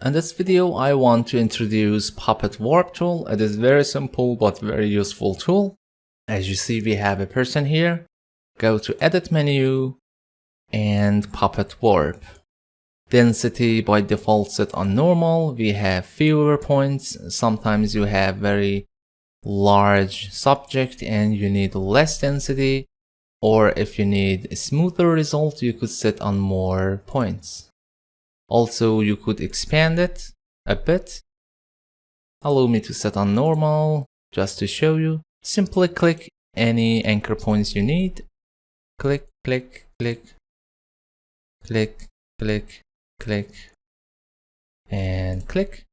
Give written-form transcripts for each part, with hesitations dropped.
In this video, I want to introduce Puppet Warp tool. It is very simple but very useful tool. As you see, we have a person here. Go to Edit menu and Puppet Warp. Density by default set on normal. We have fewer points. Sometimes you have very large subject and you need less density. Or if you need a smoother result, you could set on more points. Also, you could expand it a bit. Allow me to set on normal just to show you. Simply click any anchor points you need. Click, click, click, click, click, click, and click.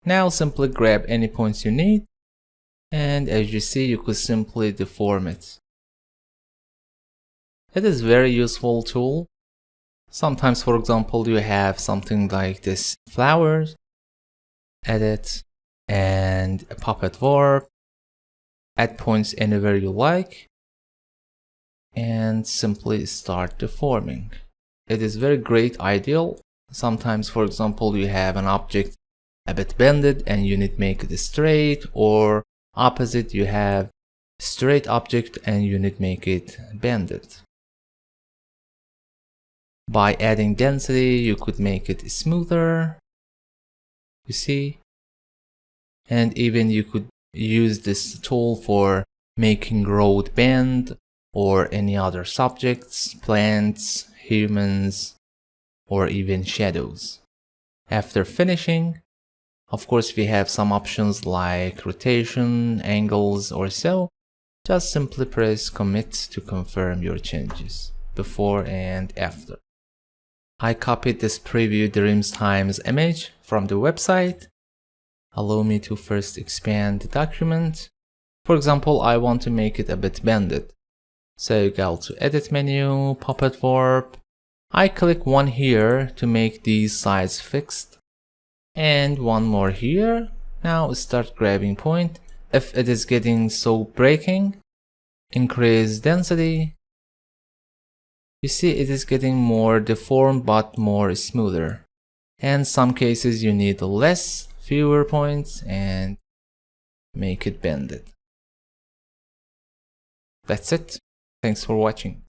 Now simply grab any points you need. And as you see, you could simply deform it. It is a very useful tool. Sometimes, for example, you have something like this flowers, edit, and a puppet warp, add points anywhere you like, and simply start deforming. It is very great ideal. Sometimes, for example, you have an object a bit bended and you need to make it straight, or opposite, you have straight object and you need to make it bended. By adding density, you could make it smoother, you see, and even you could use this tool for making road bend or any other subjects, plants, humans, or even shadows. After finishing, of course, we have some options like rotation, angles, or so. Just simply press commit to confirm your changes before and after. I copied this preview Dreams Times image from the website. Allow me to first expand the document. For example, I want to make it a bit bended. So go to Edit menu, Puppet Warp. I click one here to make these sides fixed. And one more here. Now start grabbing point. If it is getting so breaking, increase density. You see it is getting more deformed but more smoother. And some cases you need fewer points and make it bended. That's it. Thanks for watching.